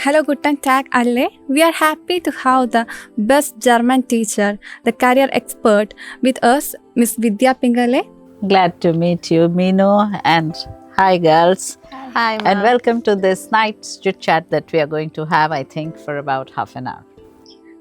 Hallo, guten Tag alle. We are happy to have the best German teacher, the career expert with us, Miss Vidya Pingle. Glad to meet you, Mino, and hi, girls. Hi, And ma'am. welcome to this night's chit chat that we are going to have, I think, for about half an hour.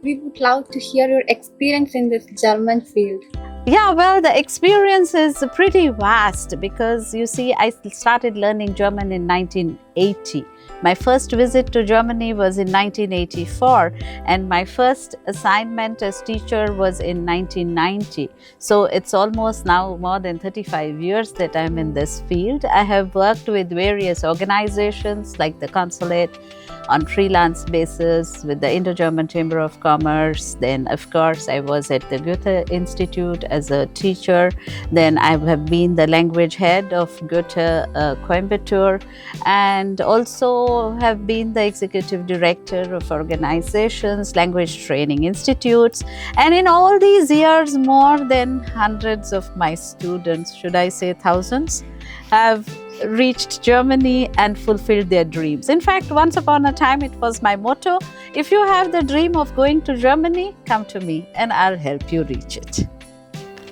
We would love to hear your experience in this German field. Yeah, well, the experience is pretty vast because you see, I started learning German in 1980. My first visit to Germany was in 1984, and my first assignment as teacher was in 1990. So it's almost now more than 35 years that I'm in this field. I have worked with various organizations like the consulate on freelance basis with the Indo-German Chamber of Commerce. Then, of course, I was at the Goethe Institute as a teacher. Then I have been the language head of Goethe Coimbatore, and also have been the executive director of organizations, language training institutes. And in all these years, more than hundreds of my students, should I say thousands, have reached Germany and fulfilled their dreams. In fact, once upon a time, it was my motto: if you have the dream of going to Germany, come to me and I'll help you reach it.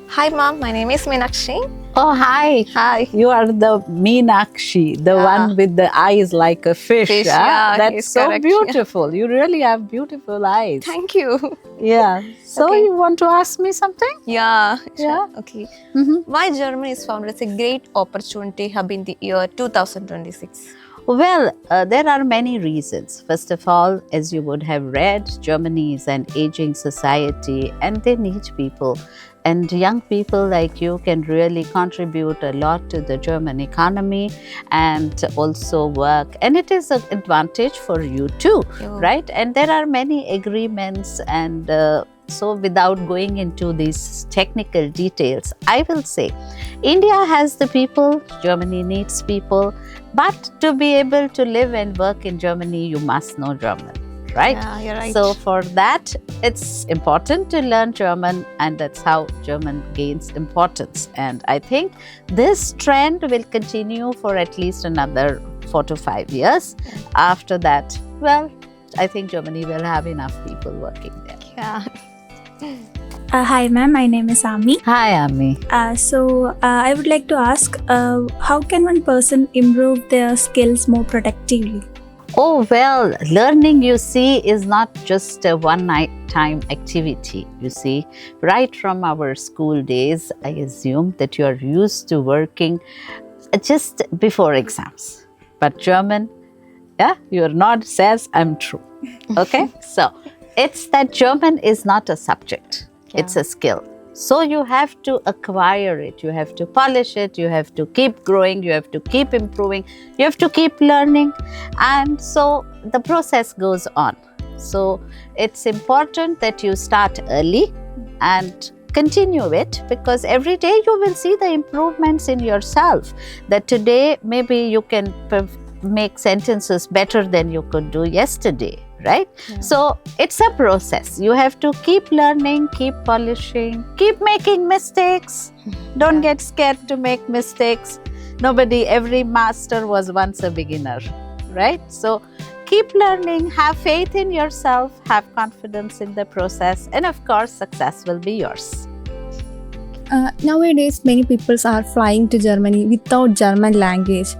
Hi, ma'am. My name is Meenakshi. Oh, hi. Hi. You are the Meenakshi, the one with the eyes like a fish. Fish, huh? yeah, That's he's so correct, beautiful. You really have beautiful eyes. Thank you. Yeah. So Okay. you want to ask me something? Yeah. Yeah. Sure. Okay. Mhm. Why Germany is found as a great opportunity hub in the year 2026? Well, there are many reasons. First of all, as you would have read, Germany is an aging society and they need people. And young people like you can really contribute a lot to the German economy and also work. And it is an advantage for you too, Yeah. right? And there are many agreements and so without going into these technical details, I will say India has the people, Germany needs people, but to be able to live and work in Germany, you must know German, right? Yeah, you're right. So for that, it's important to learn German, and that's how German gains importance. And I think this trend will continue for at least another 4 to 5 years. After that, well, I think Germany will have enough people working there. Yeah. Hi, ma'am. My name is Ami. Hi, Ami. I would like to ask, how can one person improve their skills more productively? Oh, well, learning, you see, is not just a one-night time activity. You see, right from our school days, I assume that you are used to working just before exams. But German, yeah, your nod says I'm true. Okay, so it's that German is not a subject, it's a skill. So you have to acquire it, you have to polish it, you have to keep growing, you have to keep improving, you have to keep learning, and so the process goes on. So it's important that you start early and continue it, because every day you will see the improvements in yourself. That today maybe you can make sentences better than you could do yesterday, right? Yeah. So it's a process. You have to keep learning, keep polishing, keep making mistakes. Don't get scared to make mistakes. Every master was once a beginner, right? So keep learning, have faith in yourself, have confidence in the process, and of course, success will be yours. Nowadays, many people are flying to Germany without German language.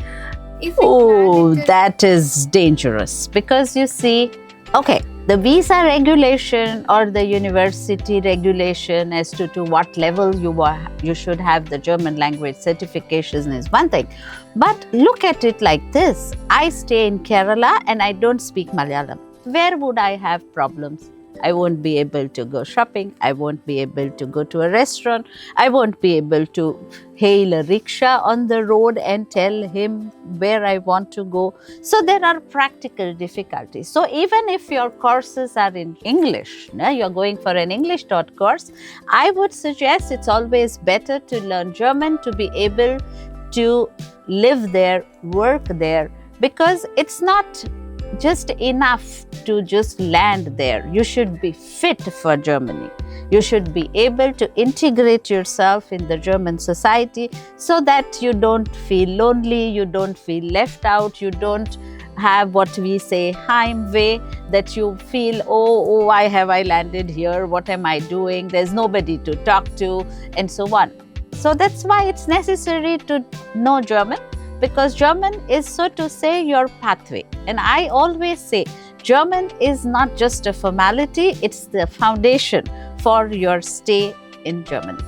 Oh, that is dangerous, because you see, okay, the visa regulation or the university regulation as to what level you should have the German language certification is one thing. But look at it like this. I stay in Kerala and I don't speak Malayalam. Where would I have problems? I won't be able to go shopping. I won't be able to go to a restaurant. I won't be able to hail a rickshaw on the road and tell him where I want to go. So there are practical difficulties. So even if your courses are in English, you're going for an English taught course, I would suggest it's always better to learn German to be able to live there, work there, because it's not just enough to just land there. You should be fit for Germany. You should be able to integrate yourself in the German society so that you don't feel lonely, you don't feel left out, you don't have what we say Heimweh, that you feel, oh, why have I landed here? What am I doing? There's nobody to talk to, and so on. So that's why it's necessary to know German, because German is, so to say, your pathway. And I always say, German is not just a formality, it's the foundation for your stay in Germany.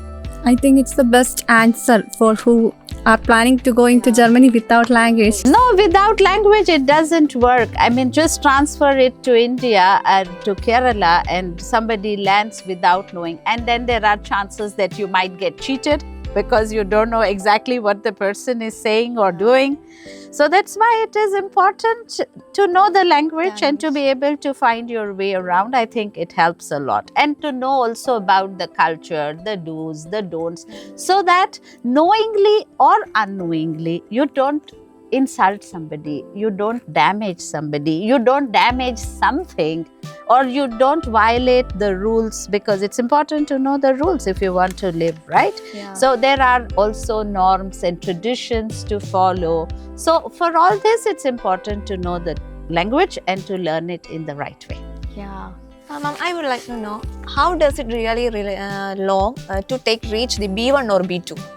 I think it's the best answer for who are planning to go into Germany without language. No, without language it doesn't work. I mean, just transfer it to India and to Kerala and somebody lands without knowing. And then there are chances that you might get cheated because you don't know exactly what the person is saying or doing. So that's why it is important to know the language and to be able to find your way around. I think it helps a lot. And to know also about the culture, the do's, the don'ts, so that knowingly or unknowingly, you don't insult somebody, you don't damage somebody, you don't damage something, or you don't violate the rules, because it's important to know the rules if you want to live, right? Yeah. So there are also norms and traditions to follow. So for all this, it's important to know the language and to learn it in the right way. Yeah. Ma'am, I would like to know, how does it really long to reach the B1 or B2?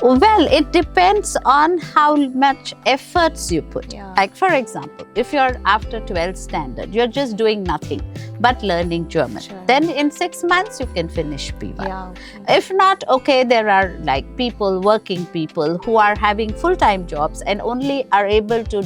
Well, it depends on how much efforts you put. Yeah. Like, for example, if you're after 12th standard, you're just doing nothing but learning German. Sure. Then in 6 months, you can finish B1. Yeah. If not, okay, there are like people, working people who are having full-time jobs and only are able to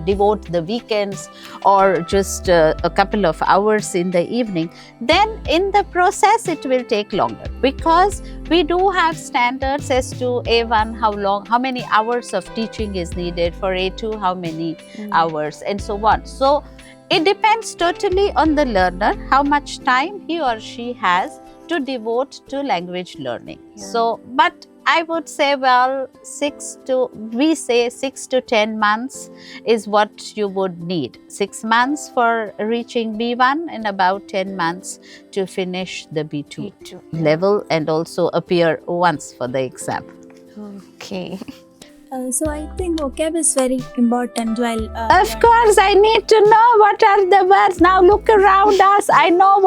devote the weekends or just a couple of hours in the evening. Then in the process, it will take longer, because we do have standards as to A1, how many hours of teaching is needed, for A2, how many hours, and so on. So it depends totally on the learner, how much time he or she has to devote to language learning. Yeah. So, but I would say, well, 6 to 10 months is what you would need. 6 months for reaching B1 and about 10 months to finish the B2 level and also appear once for the exam. Okay. So I think vocab is very important while Of course, I need to know what are the words. Now look around us. I know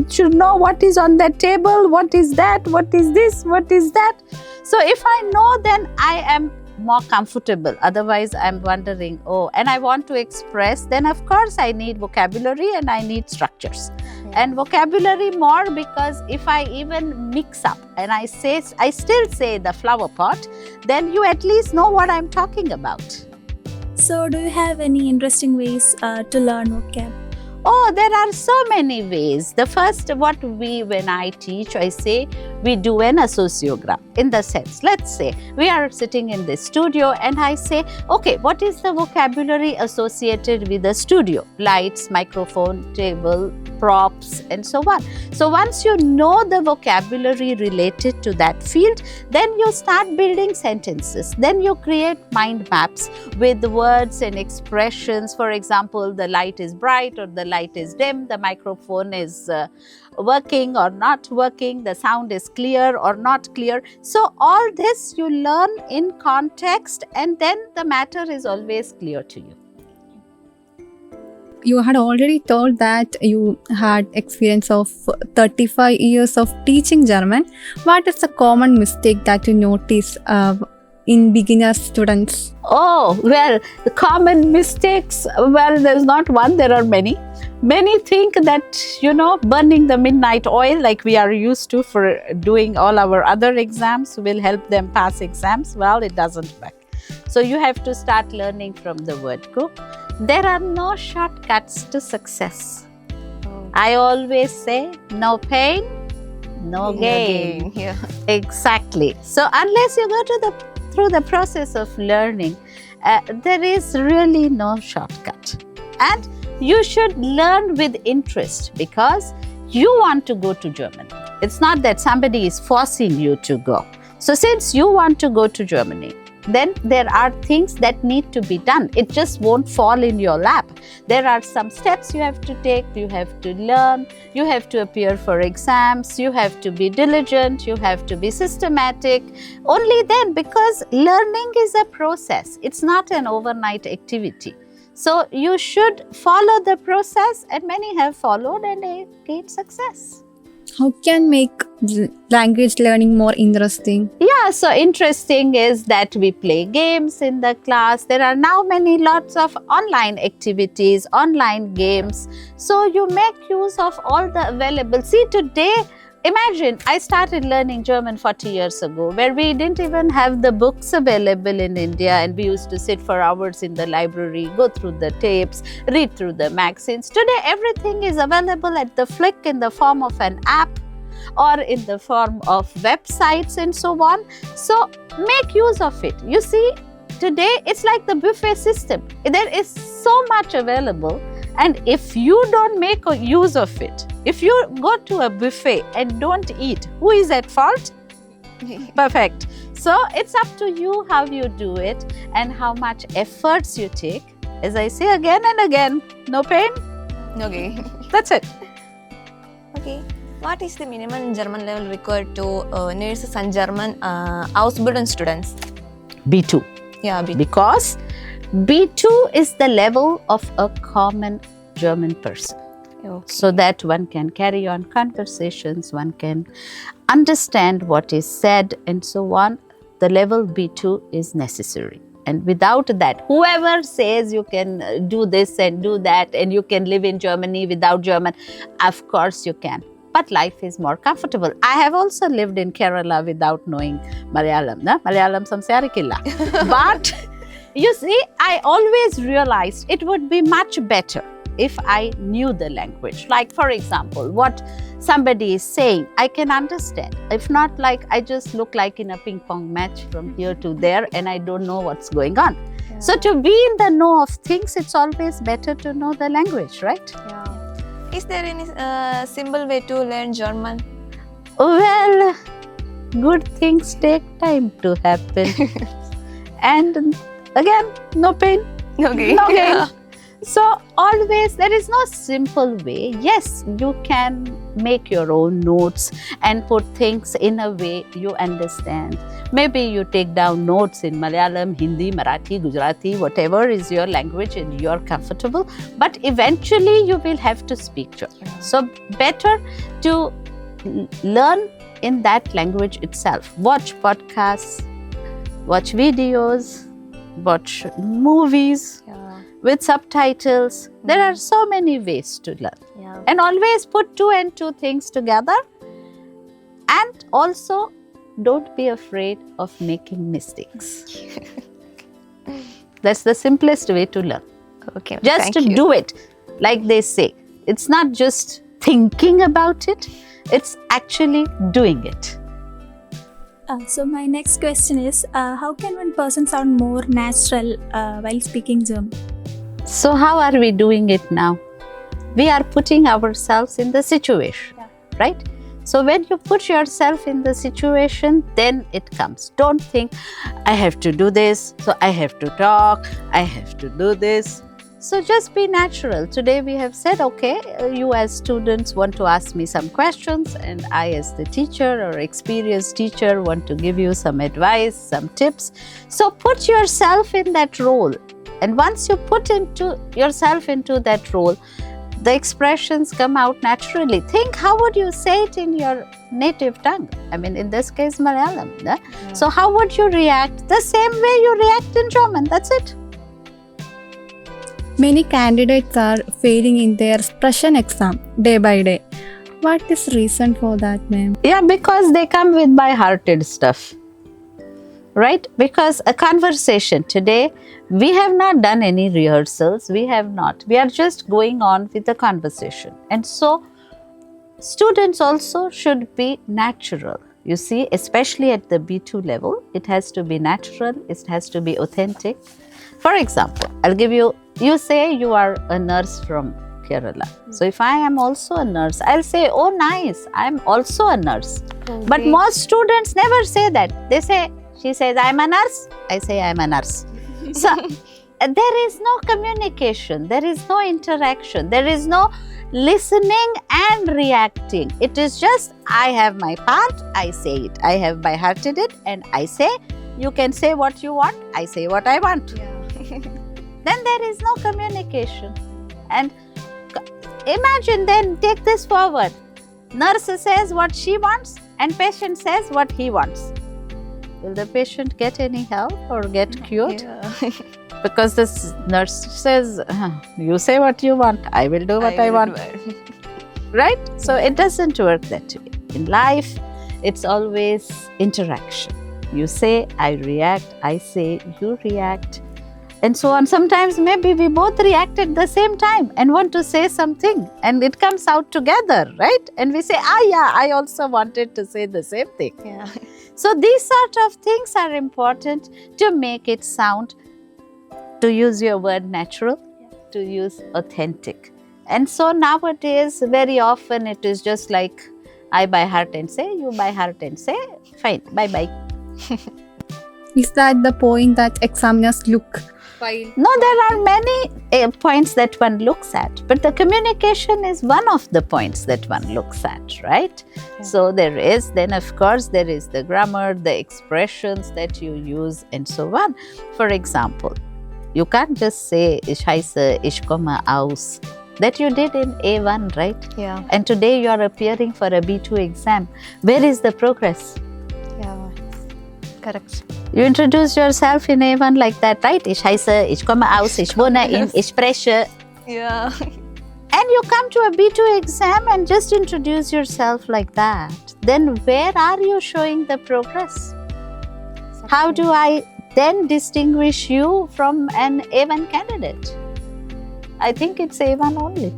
should know what is on the table, what is that, what is this, what is that. So if I know, then I am more comfortable. Otherwise, I'm wondering, and I want to express, then of course I need vocabulary and I need structures. And vocabulary more, because if I even mix up and I still say the flower pot, then you at least know what I'm talking about. So do you have any interesting ways to learn vocab? Oh, there are so many ways. The first, when I teach, I say we do an associogram, in the sense, let's say we are sitting in this studio and I say, okay, what is the vocabulary associated with the studio? Lights, microphone, table, props, and so on. So once you know the vocabulary related to that field, then you start building sentences. Then you create mind maps with the words and expressions. For example, the light is bright or the light is dim, the microphone is working or not working, the sound is clear or not clear. So all this you learn in context, and then the matter is always clear to you. You had already told that you had experience of 35 years of teaching German. What is the common mistake that you notice in beginner students? Oh, well, the common mistakes, well, there's not one, there are many. Many think that, burning the midnight oil like we are used to for doing all our other exams will help them pass exams. Well, it doesn't work. So you have to start learning from the word go. There are no shortcuts to success. I always say, no pain, no gain. Yeah. Exactly. So unless you go through the process of learning, there is really no shortcut. And you should learn with interest, because you want to go to Germany. It's not that somebody is forcing you to go. So since you want to go to Germany, then there are things that need to be done. It just won't fall in your lap. There are some steps you have to take, you have to learn, you have to appear for exams, you have to be diligent, you have to be systematic. Only then, because learning is a process, it's not an overnight activity. So you should follow the process, and many have followed and they gained success. How can make language learning more interesting? Yeah, so interesting is that we play games in the class. There are now lots of online activities, online games. So you make use of all the available. See, today, imagine I started learning German 40 years ago, where we didn't even have the books available in India, and we used to sit for hours in the library, go through the tapes, read through the magazines. Today, everything is available at the flick in the form of an app or in the form of websites and so on. So make use of it. You see, today it's like the buffet system. There is so much available, and if you don't make use of it, if you go to a buffet and don't eat, who is at fault? Perfect. So it's up to you how you do it and how much efforts you take. As I say again and again, no pain, Okay. that's it. Okay. What is the minimum German level required to nurses and German Ausbildung students? B2. Yeah, Because B2 is the level of a common German person. Okay. So that one can carry on conversations, one can understand what is said and so on. The level B2 is necessary. And without that, whoever says you can do this and do that and you can live in Germany without German, of course you can. But life is more comfortable. I have also lived in Kerala without knowing Malayalam. Malayalam samsarikilla. But you see, I always realized it would be much better if I knew the language. Like, for example, what somebody is saying, I can understand. If not, like, I just look like in a ping pong match from here to there and I don't know what's going on. Yeah. So to be in the know of things, it's always better to know the language, right? Yeah. Is there any simple way to learn German? Well, good things take time to happen. And again, no pain, Okay. no gain. So always there is no simple way. Yes, you can make your own notes and put things in a way you understand. Maybe you take down notes in Malayalam, Hindi, Marathi, Gujarati, whatever is your language and you're comfortable. But eventually you will have to speak German. So better to learn in that language itself. Watch podcasts, watch videos, watch movies with subtitles. There are so many ways to learn. Yeah. And always put two and two things together. And also, don't be afraid of making mistakes. That's the simplest way to learn. Okay. Just to do it, like they say. It's not just thinking about it, it's actually doing it. So my next question is, how can one person sound more natural while speaking German? So how are we doing it now? We are putting ourselves in the situation, right? So when you put yourself in the situation, then it comes. Don't think, I have to do this, so I have to talk, I have to do this. So just be natural. Today we have said, okay, you as students want to ask me some questions, and I as the teacher or experienced teacher want to give you some advice, some tips. So put yourself in that role. And once you put yourself into that role, the expressions come out naturally. Think, how would you say it in your native tongue? I mean, in this case, Malayalam. Yeah? So how would you react? The same way you react in German. That's it. Many candidates are failing in their expression exam day by day. What is reason for that, ma'am? Yeah, because they come with by-hearted stuff. Right? Because a conversation today, we have not done any rehearsals. We have not. We are just going on with the conversation. And so, students also should be natural. You see, especially at the B2 level, it has to be natural. It has to be authentic. For example, I'll give you, you say you are a nurse from Kerala. So if I am also a nurse, I'll say, oh nice, I'm also a nurse. Okay. But most students never say that. They say, she says, I'm a nurse. I say, I'm a nurse. So there is no communication. There is no interaction. There is no listening and reacting. It is just, I have my part, I say it. I have by-hearted it and I say, you can say what you want, I say what I want. Yeah. then there is no communication. And imagine then, take this forward. Nurse says what she wants and patient says what he wants. Will the patient get any help or get cured? Yeah. Because this nurse says, you say what you want, I will do what I want. Right? So it doesn't work that way. In life, it's always interaction. You say, I react, I say, you react, and so on. Sometimes maybe we both react at the same time and want to say something, and it comes out together, right? And we say, yeah, I also wanted to say the same thing. Yeah. So these sort of things are important to make it sound, to use your word natural, to use authentic. And so nowadays, very often it is just like, I by heart and say, you by heart and say, fine, bye-bye. Is that the point that examiners look? No, there are many points that one looks at, but the communication is one of the points that one looks at, right? Yeah. So there is, then of course, there is the grammar, the expressions that you use, and so on. For example, you can't just say, ich heiße, ich komme aus. That you did in A1, right? Yeah. And today you are appearing for a B2 exam. Where is the progress? Yeah. Correct. You introduce yourself in A1 like that, right? Ich heiße, ich komme aus, ich wohne in, ich spreche. Yeah. And you come to a B2 exam and just introduce yourself like that. Then where are you showing the progress? How do I then distinguish you from an A1 candidate? I think it's A1 only.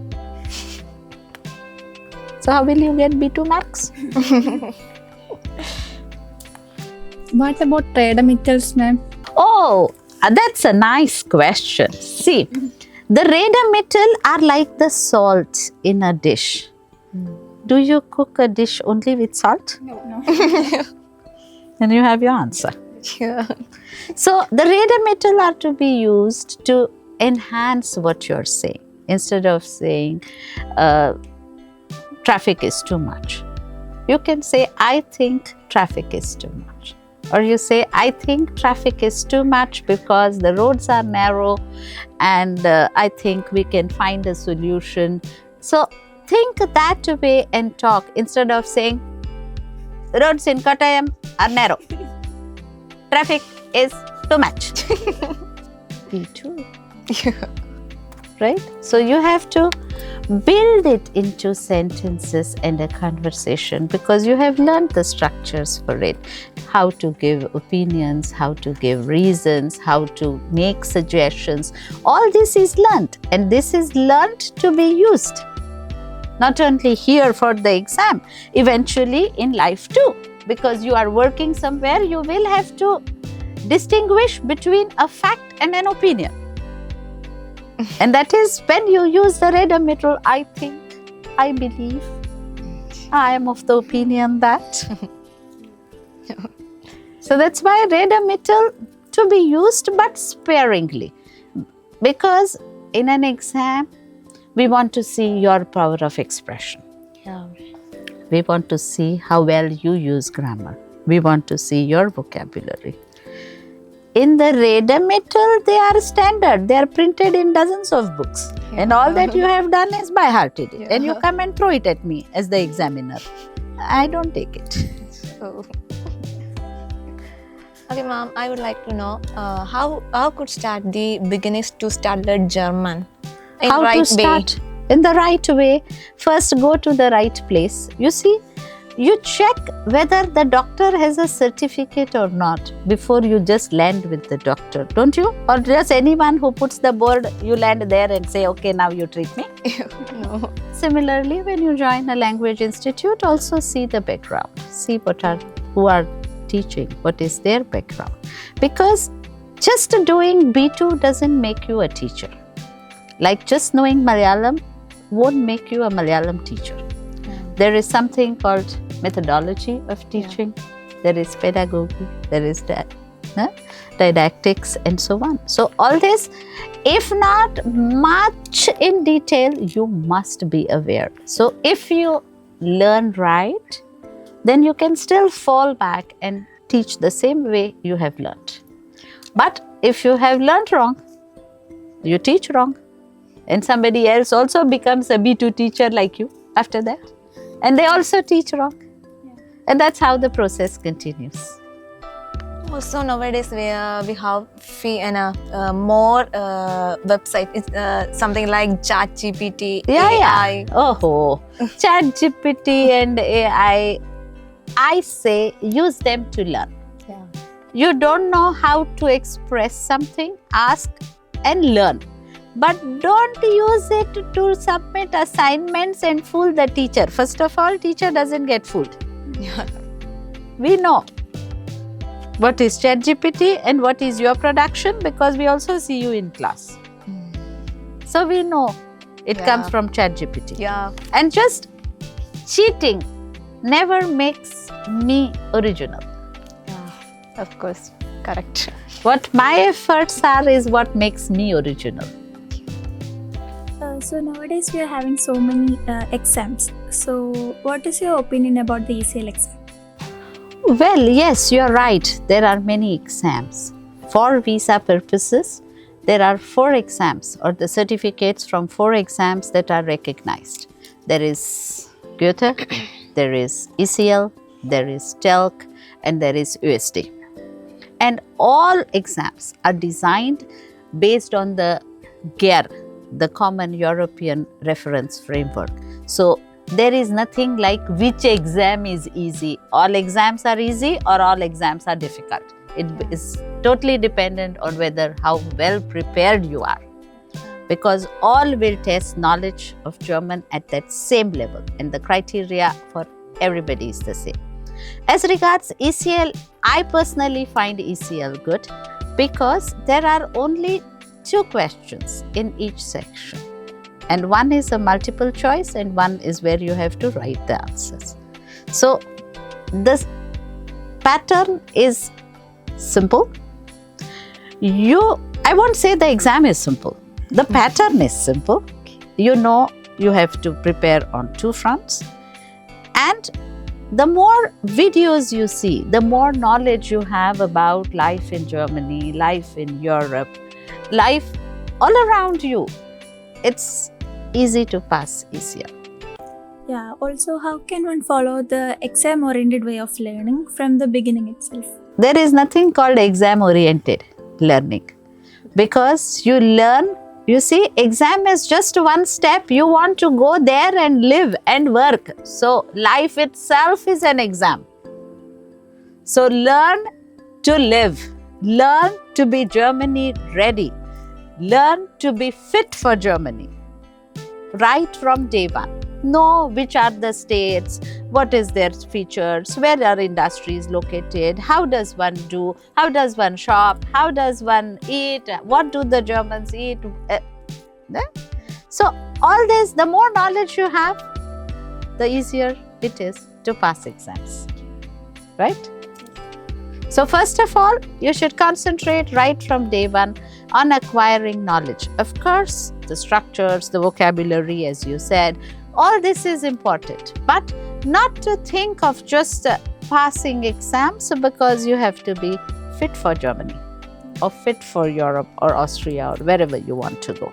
So how will you get B2 marks? What about redemitals, ma'am? Oh, that's a nice question. See, the redemittal are like the salt in a dish. Do you cook a dish only with salt? No. Then you have your answer. Yeah. So the redemittal are to be used to enhance what you're saying. Instead of saying traffic is too much, you can say, I think traffic is too much. Or you say, I think traffic is too much because the roads are narrow and I think we can find a solution. So think that way and talk instead of saying, roads in Kottayam are narrow. Traffic is too much. B2. Yeah. Right? So you have to build it into sentences and a conversation because you have learned the structures for it. How to give opinions, how to give reasons, how to make suggestions. All this is learned, and this is learned to be used. Not only here for the exam, eventually in life too. Because you are working somewhere, you will have to distinguish between a fact and an opinion. And that is when you use the redemittal, I think, I believe, I am of the opinion that. So that's why redemittal to be used but sparingly. Because in an exam, we want to see your power of expression. Yeah. We want to see how well you use grammar. We want to see your vocabulary. In the redemittal, they are standard. They are printed in dozens of books. Yeah. And all that you have done is by hearted it. Yeah. And you come and throw it at me as the examiner. I don't take it. Oh. Okay, ma'am, I would like to know how could start the beginners to start learn German in How right to start in the right way? First, go to the right place. You see, you check whether the doctor has a certificate or not before you just land with the doctor, don't you? Or just anyone who puts the board, you land there and say, okay, now you treat me. No. Similarly, when you join a language institute, also see the background. See who are teaching, what is their background. Because just doing B2 doesn't make you a teacher. Like just knowing Malayalam won't make you a Malayalam teacher. There is something called methodology of teaching. There is pedagogy. There is didactics and so on. So all this, if not much in detail, you must be aware. So if you learn right, then you can still fall back and teach the same way you have learned. But if you have learned wrong, You teach wrong. And somebody else also becomes a B2 teacher like you after that. And they also teach wrong. And that's how the process continues. Also nowadays we have more website. It's something like ChatGPT, AI. Oh, ChatGPT and AI, I say use them to learn. Yeah. You don't know how to express something, ask and learn. But don't use it to submit assignments and fool the teacher. First of all, teacher doesn't get fooled. Yeah. We know what is ChatGPT and what is your production because we also see you in class. So we know it comes from ChatGPT. Yeah. And just cheating never makes me original. Yeah. Of course. Correct. What my efforts are is what makes me original. So nowadays we are having so many exams. So what is your opinion about the ECL exam? Well, yes, you're right. There are many exams. For visa purposes, there are 4 exams or the certificates from 4 exams that are recognized. There is Goethe, there is ECL, there is TELC, and there is USD. And all exams are designed based on the GER, the Common European Reference Framework. So there is nothing like which exam is easy. All exams are easy or all exams are difficult. It is totally dependent on whether how well prepared you are. Because all will test knowledge of German at that same level and the criteria for everybody is the same. As regards ECL, I personally find ECL good because there are only 2 questions in each section. And one is a multiple choice and one is where you have to write the answers. So this pattern is simple. I won't say the exam is simple. The pattern is simple. You know you have to prepare on 2 fronts. And the more videos you see, the more knowledge you have about life in Germany, life in Europe, life all around you, it's easy to pass ECL. Yeah, also how can one follow the exam-oriented way of learning from the beginning itself? There is nothing called exam-oriented learning because you learn, you see, exam is just one step. You want to go there and live and work. So life itself is an exam. So learn to live, learn to be Germany ready, learn to be fit for Germany right from day one. Know which are the states, what is their features, where are industries located, how does one do, how does one shop, how does one eat, what do the Germans eat. So all this, the more knowledge you have, the easier it is to pass exams, right? So first of all, you should concentrate right from day one on acquiring knowledge. Of course, the structures, the vocabulary, as you said, all this is important, but not to think of just passing exams because you have to be fit for Germany or fit for Europe or Austria or wherever you want to go.